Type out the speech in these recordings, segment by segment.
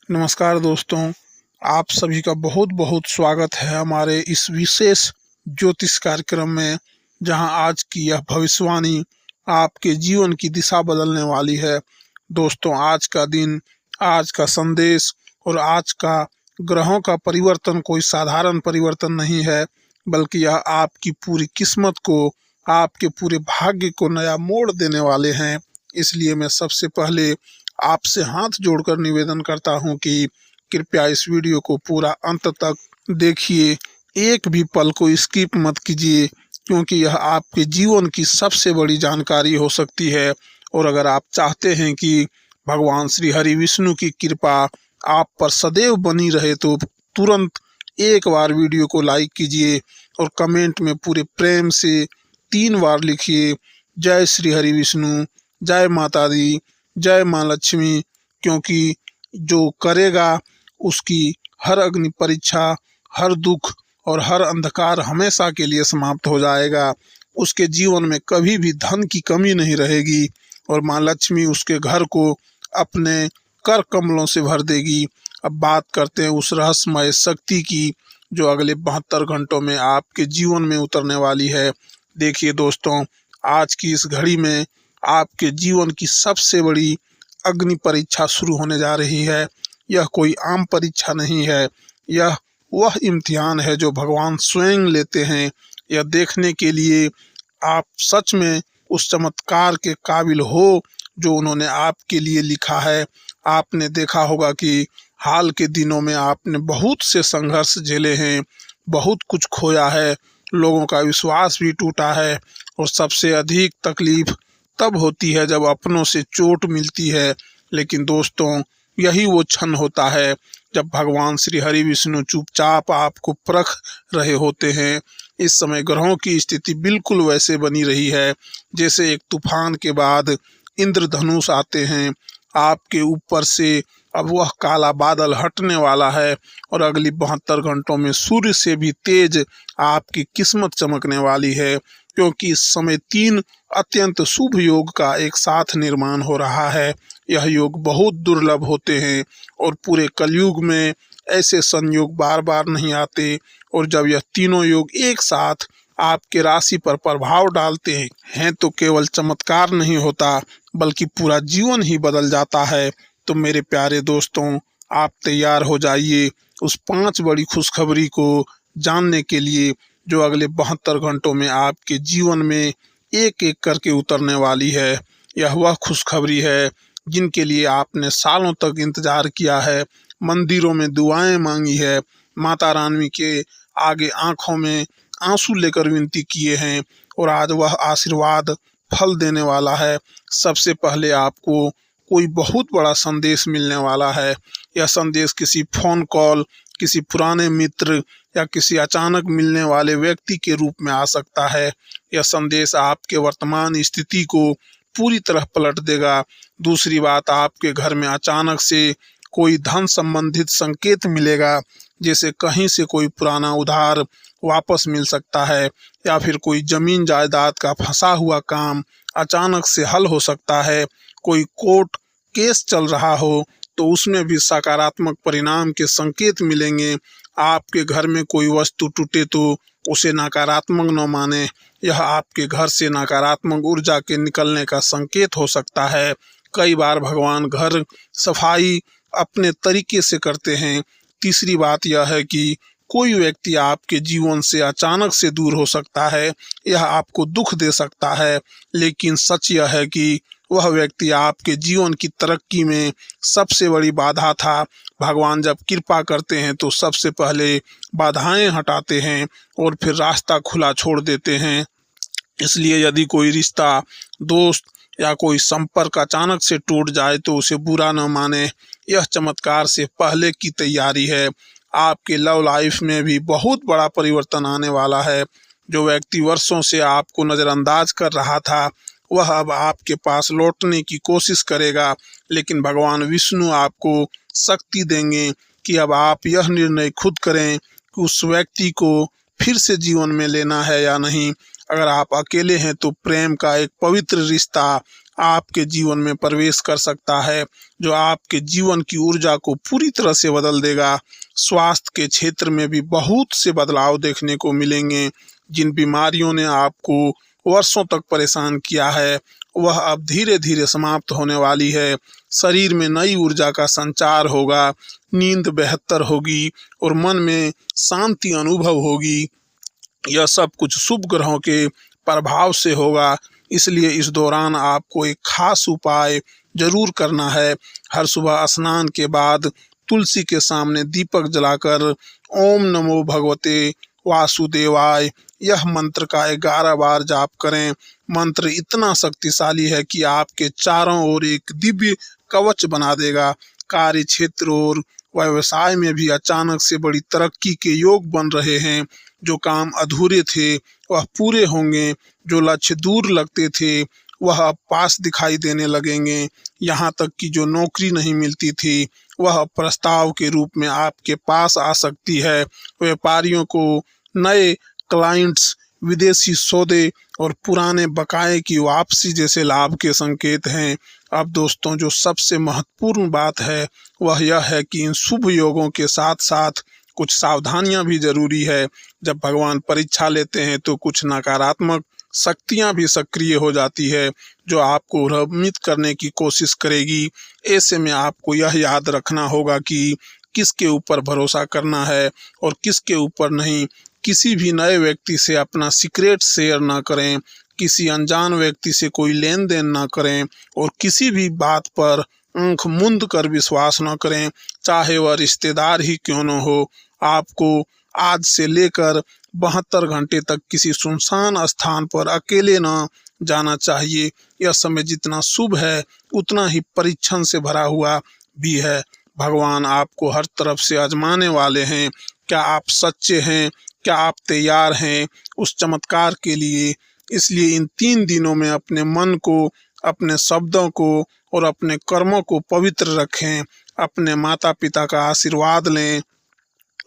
नमस्कार दोस्तों, आप सभी का बहुत बहुत स्वागत है हमारे इस विशेष ज्योतिष कार्यक्रम में, जहां आज की यह भविष्यवाणी आपके जीवन की दिशा बदलने वाली है। दोस्तों, आज का दिन, आज का संदेश और आज का ग्रहों का परिवर्तन कोई साधारण परिवर्तन नहीं है, बल्कि यह आपकी पूरी किस्मत को, आपके पूरे भाग्य को नया मोड़ देने वाले हैं। इसलिए मैं सबसे पहले आपसे हाथ जोड़कर निवेदन करता हूं कि कृपया इस वीडियो को पूरा अंत तक देखिए, एक भी पल को स्किप मत कीजिए, क्योंकि यह आपके जीवन की सबसे बड़ी जानकारी हो सकती है। और अगर आप चाहते हैं कि भगवान श्री हरि विष्णु की कृपा आप पर सदैव बनी रहे, तो तुरंत एक बार वीडियो को लाइक कीजिए और कमेंट में पूरे प्रेम से 3 बार लिखिए, जय श्री हरि विष्णु, जय माता दी, जय माँ लक्ष्मी। क्योंकि जो करेगा उसकी हर अग्नि परीक्षा, हर दुख और हर अंधकार हमेशा के लिए समाप्त हो जाएगा। उसके जीवन में कभी भी धन की कमी नहीं रहेगी और माँ लक्ष्मी उसके घर को अपने कर कमलों से भर देगी। अब बात करते हैं उस रहस्यमय शक्ति की, जो अगले 72 घंटों में आपके जीवन में उतरने वाली है। देखिए दोस्तों, आज की इस घड़ी में आपके जीवन की सबसे बड़ी अग्नि परीक्षा शुरू होने जा रही है। यह कोई आम परीक्षा नहीं है, यह वह इम्तिहान है जो भगवान स्वयं लेते हैं, यह देखने के लिए आप सच में उस चमत्कार के काबिल हो जो उन्होंने आपके लिए लिखा है। आपने देखा होगा कि हाल के दिनों में आपने बहुत से संघर्ष झेले हैं, बहुत कुछ खोया है, लोगों का विश्वास भी टूटा है और सबसे अधिक तकलीफ तब होती है जब अपनों से चोट मिलती है। लेकिन दोस्तों, यही वो क्षण होता है जब भगवान श्री हरि विष्णु चुपचाप आपको परख रहे होते हैं। इस समय ग्रहों की स्थिति बिल्कुल वैसे बनी रही है जैसे एक तूफान के बाद इंद्रधनुष आते हैं। आपके ऊपर से अब वह काला बादल हटने वाला है और अगली 72 घंटों में सूर्य से भी तेज आपकी किस्मत चमकने वाली है, क्योंकि इस समय 3 अत्यंत शुभ योग का एक साथ निर्माण हो रहा है। यह योग बहुत दुर्लभ होते हैं और पूरे कलयुग में ऐसे संयोग बार बार नहीं आते। और जब यह तीनों योग एक साथ आपके राशि पर प्रभाव डालते हैं तो केवल चमत्कार नहीं होता, बल्कि पूरा जीवन ही बदल जाता है। तो मेरे प्यारे दोस्तों, आप तैयार हो जाइए उस 5 बड़ी खुशखबरी को जानने के लिए, जो अगले 72 घंटों में आपके जीवन में एक एक करके उतरने वाली है। यह वह खुशखबरी है जिनके लिए आपने सालों तक इंतजार किया है, मंदिरों में दुआएं मांगी है, माता रानी के आगे आंखों में आंसू लेकर विनती किए हैं, और आज वह आशीर्वाद फल देने वाला है। सबसे पहले आपको कोई बहुत बड़ा संदेश मिलने वाला है। यह संदेश किसी फोन कॉल, किसी पुराने मित्र या किसी अचानक मिलने वाले व्यक्ति के रूप में आ सकता है। यह संदेश आपके वर्तमान स्थिति को पूरी तरह पलट देगा। दूसरी बात, आपके घर में अचानक से कोई धन संबंधित संकेत मिलेगा, जैसे कहीं से कोई पुराना उधार वापस मिल सकता है, या फिर कोई जमीन जायदाद का फंसा हुआ काम अचानक से हल हो सकता है। कोई कोर्ट केस चल रहा हो तो उसमें भी सकारात्मक परिणाम के संकेत मिलेंगे। आपके घर में कोई वस्तु टूटे तो उसे नकारात्मक न माने, यह आपके घर से नकारात्मक ऊर्जा के निकलने का संकेत हो सकता है। कई बार भगवान घर सफाई अपने तरीके से करते हैं। तीसरी बात यह है कि कोई व्यक्ति आपके जीवन से अचानक से दूर हो सकता है, यह आपको दुख दे सकता है, लेकिन सच यह है कि वह व्यक्ति आपके जीवन की तरक्की में सबसे बड़ी बाधा था। भगवान जब कृपा करते हैं तो सबसे पहले बाधाएं हटाते हैं और फिर रास्ता खुला छोड़ देते हैं। इसलिए यदि कोई रिश्ता, दोस्त या कोई संपर्क अचानक से टूट जाए तो उसे बुरा न माने, यह चमत्कार से पहले की तैयारी है। आपके लव लाइफ में भी बहुत बड़ा परिवर्तन आने वाला है। जो व्यक्ति वर्षों से आपको नज़रअंदाज कर रहा था, वह अब आपके पास लौटने की कोशिश करेगा, लेकिन भगवान विष्णु आपको शक्ति देंगे कि अब आप यह निर्णय खुद करें कि उस व्यक्ति को फिर से जीवन में लेना है या नहीं। अगर आप अकेले हैं तो प्रेम का एक पवित्र रिश्ता आपके जीवन में प्रवेश कर सकता है, जो आपके जीवन की ऊर्जा को पूरी तरह से बदल देगा। स्वास्थ्य के क्षेत्र में भी बहुत से बदलाव देखने को मिलेंगे। जिन बीमारियों ने आपको वर्षों तक परेशान किया है, वह अब धीरे धीरे समाप्त होने वाली है। शरीर में नई ऊर्जा का संचार होगा, नींद बेहतर होगी और मन में शांति अनुभव होगी। यह सब कुछ शुभ ग्रहों के प्रभाव से होगा। इसलिए इस दौरान आपको एक खास उपाय जरूर करना है। हर सुबह स्नान के बाद तुलसी के सामने दीपक जलाकर ओम नमो भगवते वासुदेवाय यह मंत्र का 11 बार जाप करें। मंत्र इतना शक्तिशाली है कि आपके चारों ओर एक दिव्य कवच बना देगा। कार्य क्षेत्र और व्यवसाय में भी अचानक से बड़ी तरक्की के योग बन रहे हैं। जो काम अधूरे थे वह पूरे होंगे, जो लक्ष्य दूर लगते थे वह अब पास दिखाई देने लगेंगे। यहाँ तक कि जो नौकरी नहीं मिलती थी वह प्रस्ताव के रूप में आपके पास आ सकती है। व्यापारियों को नए क्लाइंट्स, विदेशी सौदे और पुराने बकाए की वापसी जैसे लाभ के संकेत हैं। अब दोस्तों, जो सबसे महत्वपूर्ण बात है वह यह है कि इन शुभ योगों के साथ साथ कुछ सावधानियां भी जरूरी है। जब भगवान परीक्षा लेते हैं तो कुछ नकारात्मक शक्तियां भी सक्रिय हो जाती है, जो आपको भ्रमित करने की कोशिश करेगी। ऐसे में आपको यह याद रखना होगा कि किसके ऊपर भरोसा करना है और किसके ऊपर नहीं। किसी भी नए व्यक्ति से अपना सीक्रेट शेयर ना करें, किसी अनजान व्यक्ति से कोई लेन देन ना करें और किसी भी बात पर आंख मूंद कर विश्वास न करें, चाहे वह रिश्तेदार ही क्यों न हो। आपको आज से लेकर 72 घंटे तक किसी सुनसान स्थान पर अकेले न जाना चाहिए। यह समय जितना शुभ है उतना ही परीक्षण से भरा हुआ भी है। भगवान आपको हर तरफ से आजमाने वाले हैं। क्या आप सच्चे हैं? क्या आप तैयार हैं उस चमत्कार के लिए? इसलिए इन 3 दिनों में अपने मन को, अपने शब्दों को और अपने कर्मों को पवित्र रखें। अपने माता पिता का आशीर्वाद लें।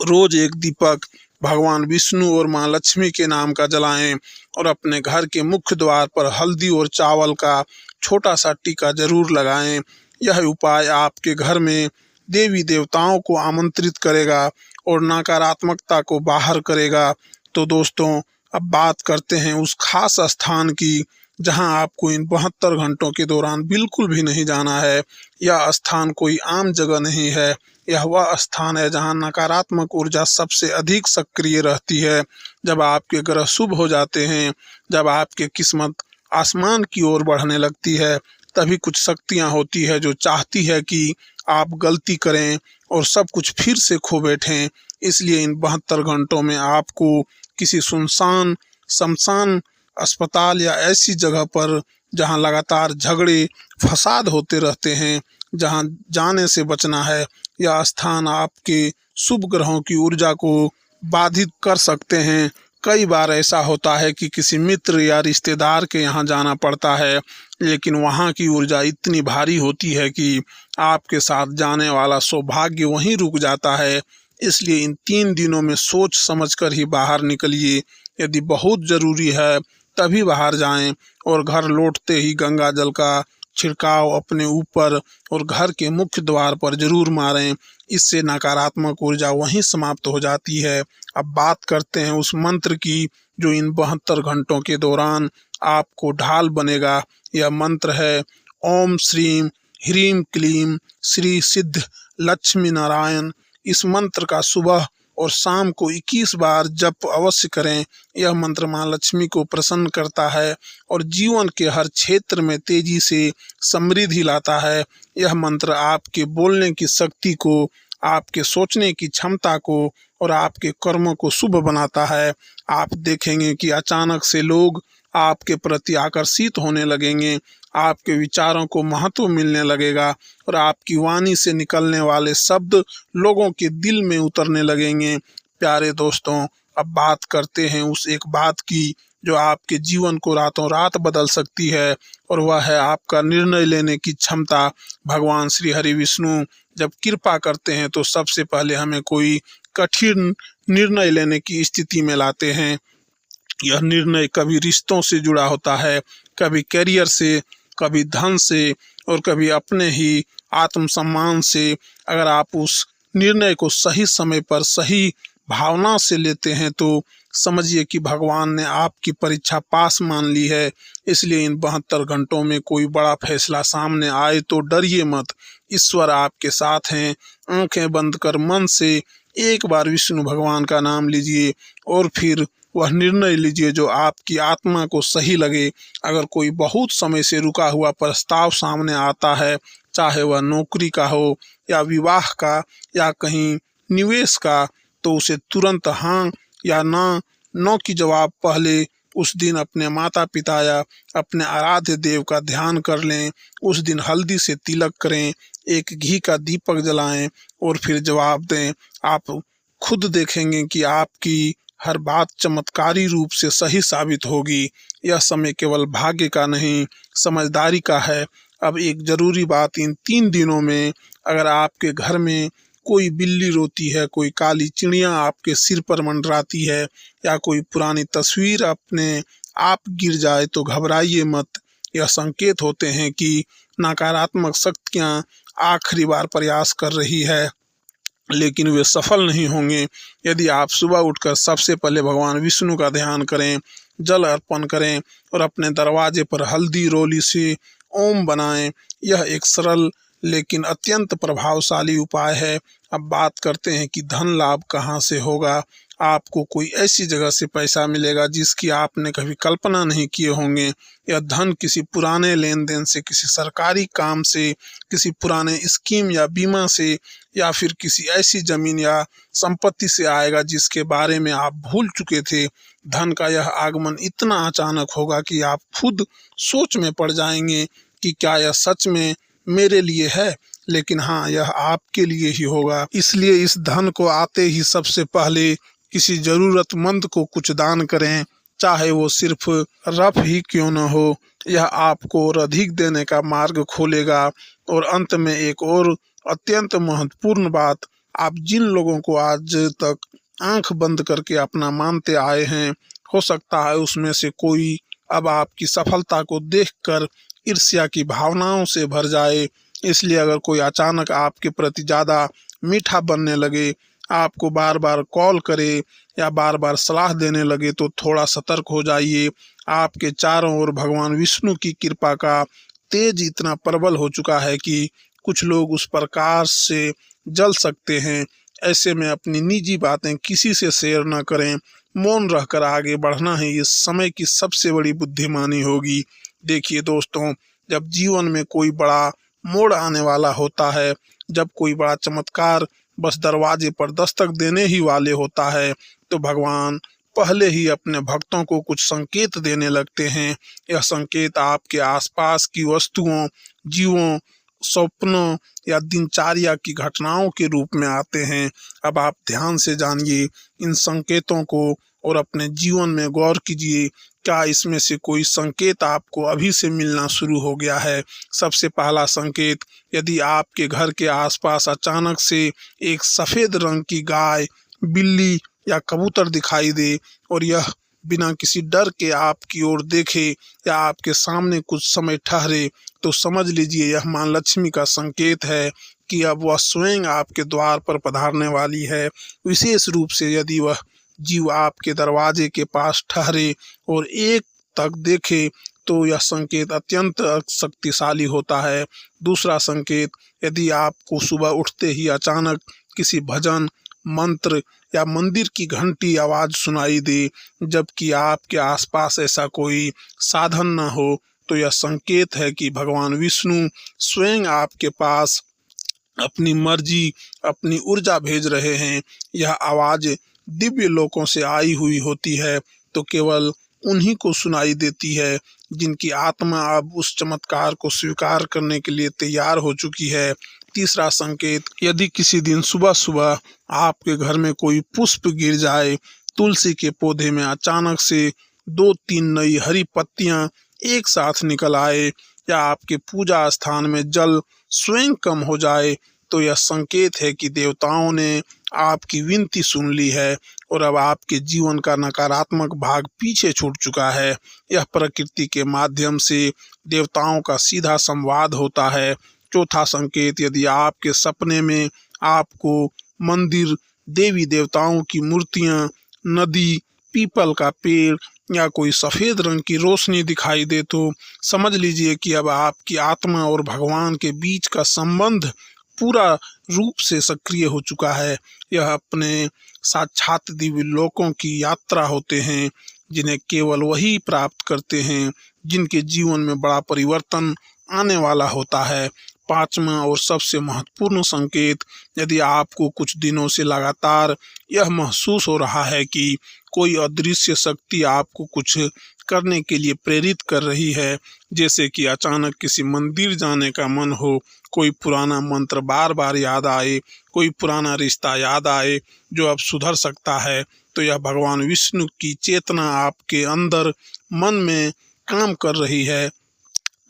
रोज एक दीपक भगवान विष्णु और माँ लक्ष्मी के नाम का जलाएं और अपने घर के मुख्य द्वार पर हल्दी और चावल का छोटा सा टीका जरूर लगाएं। यह उपाय आपके घर में देवी देवताओं को आमंत्रित करेगा और नकारात्मकता को बाहर करेगा। तो दोस्तों, अब बात करते हैं उस खास स्थान की जहां आपको इन 72 घंटों के दौरान बिल्कुल भी नहीं जाना है। यह स्थान कोई आम जगह नहीं है। यह वह स्थान है जहां नकारात्मक ऊर्जा सबसे अधिक सक्रिय रहती है। जब आपके ग्रह शुभ हो जाते हैं, जब आपकी किस्मत आसमान की ओर बढ़ने लगती है, तभी कुछ शक्तियां होती है जो चाहती है कि आप गलती करें और सब कुछ फिर से खो बैठें। इसलिए इन 72 घंटों में आपको किसी सुनसान शमशान अस्पताल या ऐसी जगह पर जहां लगातार झगड़े फसाद होते रहते हैं, जहां जाने से बचना है। यह स्थान आपके शुभ ग्रहों की ऊर्जा को बाधित कर सकते हैं। कई बार ऐसा होता है कि किसी मित्र या रिश्तेदार के यहाँ जाना पड़ता है, लेकिन वहाँ की ऊर्जा इतनी भारी होती है कि आपके साथ जाने वाला सौभाग्य वहीं रुक जाता है। इसलिए इन 3 दिनों में सोच समझकर ही बाहर निकलिए। यदि बहुत ज़रूरी है तभी बाहर जाएं और घर लौटते ही गंगा जल का छिड़काव अपने ऊपर और घर के मुख्य द्वार पर जरूर मारें। इससे नकारात्मक ऊर्जा वहीं समाप्त हो जाती है। अब बात करते हैं उस मंत्र की जो इन 72 घंटों के दौरान आपको ढाल बनेगा। यह मंत्र है ओम श्रीम ह्रीम क्लीम श्री सिद्ध लक्ष्मी नारायण। इस मंत्र का सुबह और शाम को 21 बार जप अवश्य करें। यह मंत्र माँ लक्ष्मी को प्रसन्न करता है और जीवन के हर क्षेत्र में तेजी से समृद्धि लाता है। यह मंत्र आपके बोलने की शक्ति को, आपके सोचने की क्षमता को और आपके कर्मों को शुभ बनाता है। आप देखेंगे कि अचानक से लोग आपके प्रति आकर्षित होने लगेंगे, आपके विचारों को महत्व मिलने लगेगा और आपकी वाणी से निकलने वाले शब्द लोगों के दिल में उतरने लगेंगे। प्यारे दोस्तों, अब बात करते हैं उस एक बात की जो आपके जीवन को रातों रात बदल सकती है, और वह है आपका निर्णय लेने की क्षमता। भगवान श्री हरि विष्णु जब कृपा करते हैं तो सबसे पहले हमें कोई कठिन निर्णय लेने की स्थिति में लाते हैं। यह निर्णय कभी रिश्तों से जुड़ा होता है, कभी करियर से कभी धन से और कभी अपने ही आत्मसम्मान से। अगर आप उस निर्णय को सही समय पर सही भावना से लेते हैं तो समझिए कि भगवान ने आपकी परीक्षा पास मान ली है। इसलिए इन 72 घंटों में कोई बड़ा फैसला सामने आए तो डरिए मत, ईश्वर आपके साथ हैं। आंखें बंद कर मन से एक बार विष्णु भगवान का नाम लीजिए और फिर वह निर्णय लीजिए जो आपकी आत्मा को सही लगे। अगर कोई बहुत समय से रुका हुआ प्रस्ताव सामने आता है, चाहे वह नौकरी का हो या विवाह का या कहीं निवेश का, तो उसे तुरंत हाँ या ना की जवाब पहले उस दिन अपने माता पिता या अपने आराध्य देव का ध्यान कर लें। उस दिन हल्दी से तिलक करें, एक घी का दीपक जलाएं और फिर जवाब दें। आप खुद देखेंगे कि आपकी हर बात चमत्कारी रूप से सही साबित होगी। यह समय केवल भाग्य का नहीं, समझदारी का है। अब एक जरूरी बात, इन 3 दिनों में अगर आपके घर में कोई बिल्ली रोती है, कोई काली चिड़िया आपके सिर पर मंडराती है या कोई पुरानी तस्वीर अपने आप गिर जाए तो घबराइए मत। यह संकेत होते हैं कि नकारात्मक शक्तियाँ आखिरी बार प्रयास कर रही है, लेकिन वे सफल नहीं होंगे। यदि आप सुबह उठकर सबसे पहले भगवान विष्णु का ध्यान करें, जल अर्पण करें और अपने दरवाजे पर हल्दी रोली से ओम बनाएं, यह एक सरल लेकिन अत्यंत प्रभावशाली उपाय है। अब बात करते हैं कि धन लाभ कहाँ से होगा। आपको कोई ऐसी जगह से पैसा मिलेगा जिसकी आपने कभी कल्पना नहीं किए होंगे। यह धन किसी पुराने लेन देन से, किसी सरकारी काम से, किसी पुराने स्कीम या बीमा से या फिर किसी ऐसी जमीन या संपत्ति से आएगा जिसके बारे में आप भूल चुके थे। धन का यह आगमन इतना अचानक होगा कि आप खुद सोच में पड़ जाएंगे कि क्या यह सच में मेरे लिए है, लेकिन हाँ, यह आपके लिए ही होगा। इसलिए इस धन को आते ही सबसे पहले किसी जरूरतमंद को कुछ दान करें, चाहे वो सिर्फ रफ ही क्यों न हो। यह आपको और अधिक देने का मार्ग खोलेगा। और अंत में एक और अत्यंत महत्वपूर्ण बात, आप जिन लोगों को आज तक आंख बंद करके अपना मानते आए हैं, हो सकता है उसमें से कोई अब आपकी सफलता को देखकर ईर्ष्या की भावनाओं से भर जाए। इसलिए अगर कोई अचानक आपके प्रति ज़्यादा मीठा बनने लगे, आपको बार बार कॉल करे या बार बार सलाह देने लगे तो थोड़ा सतर्क हो जाइए। आपके चारों ओर भगवान विष्णु की कृपा का तेज इतना प्रबल हो चुका है कि कुछ लोग उस प्रकाश से जल सकते हैं। ऐसे में अपनी निजी बातें किसी से शेयर न करें। मौन रहकर आगे बढ़ना ही इस समय की सबसे बड़ी बुद्धिमानी होगी। देखिए दोस्तों, जब जीवन में कोई बड़ा मोड़ आने वाला होता है, जब कोई बड़ा चमत्कार बस दरवाजे पर दस्तक देने ही वाले होता है, तो भगवान पहले ही अपने भक्तों को कुछ संकेत देने लगते हैं। यह संकेत आपके आसपास की वस्तुओं, जीवों, स्वप्नों या दिनचर्या की घटनाओं के रूप में आते हैं। अब आप ध्यान से जानिए इन संकेतों को और अपने जीवन में गौर कीजिए, क्या इसमें से कोई संकेत आपको अभी से मिलना शुरू हो गया है। सबसे पहला संकेत, यदि आपके घर के आसपास अचानक से एक सफ़ेद रंग की गाय, बिल्ली या कबूतर दिखाई दे और यह बिना किसी डर के आपकी ओर देखे या आपके सामने कुछ समय ठहरे, तो समझ लीजिए यह माँ लक्ष्मी का संकेत है कि अब वह स्वयं आपके द्वार पर पधारने वाली है। विशेष रूप से यदि वह जीव आपके दरवाजे के पास ठहरे और एक तक देखे तो यह संकेत अत्यंत शक्तिशाली होता है। दूसरा संकेत, यदि आपको सुबह उठते ही अचानक किसी भजन, मंत्र या मंदिर की घंटी आवाज सुनाई दे जबकि आपके आसपास ऐसा कोई साधन न हो, तो यह संकेत है कि भगवान विष्णु स्वयं आपके पास अपनी मर्जी, अपनी ऊर्जा भेज रहे हैं। यह आवाज दिव्य लोकों से आई हुई होती है तो केवल उन्हीं को सुनाई देती है जिनकी आत्मा अब उस चमत्कार को स्वीकार करने के लिए तैयार हो चुकी है। तीसरा संकेत, यदि किसी दिन सुबह सुबह आपके घर में कोई पुष्प गिर जाए, तुलसी के पौधे में अचानक से 2-3 नई हरी पत्तियां एक साथ निकल आए या आपके पूजा स्थान में जल स्वयं कम हो जाए, तो यह संकेत है कि देवताओं ने आपकी विनती सुन ली है और अब आपके जीवन का नकारात्मक भाग पीछे छूट चुका है। यह प्रकृति के माध्यम से देवताओं का सीधा संवाद होता है। चौथा संकेत, यदि आपके सपने में आपको मंदिर, देवी देवताओं की मूर्तियां, नदी, पीपल का पेड़ या कोई सफेद रंग की रोशनी दिखाई दे तो समझ लीजिए कि अब आपकी आत्मा और भगवान के बीच का संबंध पूरा रूप से सक्रिय हो चुका है। यह अपने साक्षात दिव्य लोकों की यात्रा होते हैं जिन्हें केवल वही प्राप्त करते हैं जिनके जीवन में बड़ा परिवर्तन आने वाला होता है। पांचवा और सबसे महत्वपूर्ण संकेत, यदि आपको कुछ दिनों से लगातार यह महसूस हो रहा है कि कोई अदृश्य शक्ति आपको कुछ करने के लिए प्रेरित कर रही है, जैसे कि अचानक किसी मंदिर जाने का मन हो, कोई पुराना मंत्र बार बार याद आए, कोई पुराना रिश्ता याद आए जो अब सुधर सकता है, तो यह भगवान विष्णु की चेतना आपके अंदर मन में काम कर रही है।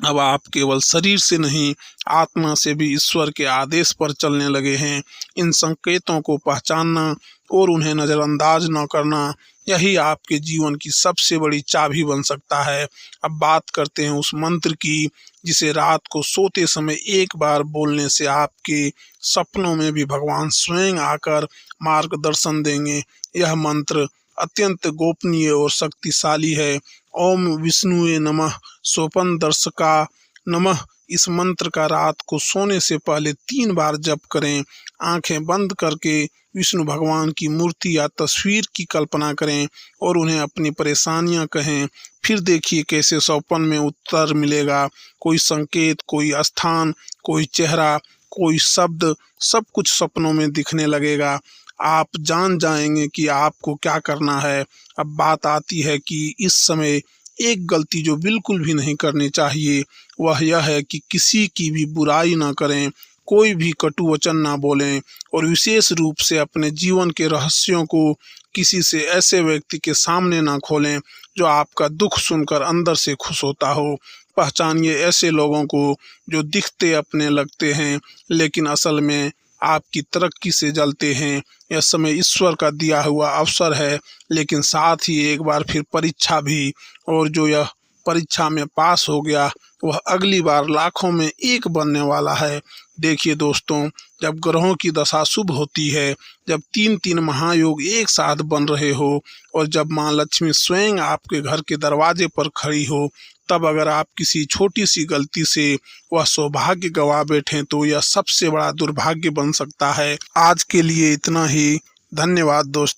अब आप केवल शरीर से नहीं, आत्मा से भी ईश्वर के आदेश पर चलने लगे हैं। इन संकेतों को पहचानना और उन्हें नज़रअंदाज न करना, यही आपके जीवन की सबसे बड़ी चाबी बन सकता है। अब बात करते हैं उस मंत्र की जिसे रात को सोते समय एक बार बोलने से आपके सपनों में भी भगवान स्वयं आकर मार्गदर्शन देंगे। यह मंत्र अत्यंत गोपनीय और शक्तिशाली है। ओम विष्णुए नमः स्वपन दर्शका नमः। इस मंत्र का रात को सोने से पहले 3 बार जप करें। आंखें बंद करके विष्णु भगवान की मूर्ति या तस्वीर की कल्पना करें और उन्हें अपनी परेशानियां कहें। फिर देखिए कैसे स्वप्न में उत्तर मिलेगा। कोई संकेत, कोई स्थान, कोई चेहरा, कोई शब्द, सब कुछ सपनों में दिखने लगेगा। आप जान जाएंगे कि आपको क्या करना है। अब बात आती है कि इस समय एक गलती जो बिल्कुल भी नहीं करनी चाहिए वह यह है कि किसी की भी बुराई ना करें, कोई भी कटु वचन ना बोलें और विशेष रूप से अपने जीवन के रहस्यों को किसी से ऐसे व्यक्ति के सामने ना खोलें जो आपका दुख सुनकर अंदर से खुश होता हो। पहचानिए ऐसे लोगों को जो दिखते अपने लगते हैं लेकिन असल में आपकी तरक्की से जलते हैं। यह समय ईश्वर का दिया हुआ अवसर है, लेकिन साथ ही एक बार फिर परीक्षा भी, और जो यह परीक्षा में पास हो गया वह अगली बार लाखों में एक बनने वाला है। देखिए दोस्तों, जब ग्रहों की दशा शुभ होती है, जब 3-3 महायोग एक साथ बन रहे हो और जब माँ लक्ष्मी स्वयं आपके घर के दरवाजे पर खड़ी हो, तब अगर आप किसी छोटी सी गलती से वह सौभाग्य गवा बैठें तो यह सबसे बड़ा दुर्भाग्य बन सकता है। आज के लिए इतना ही। धन्यवाद दोस्तों।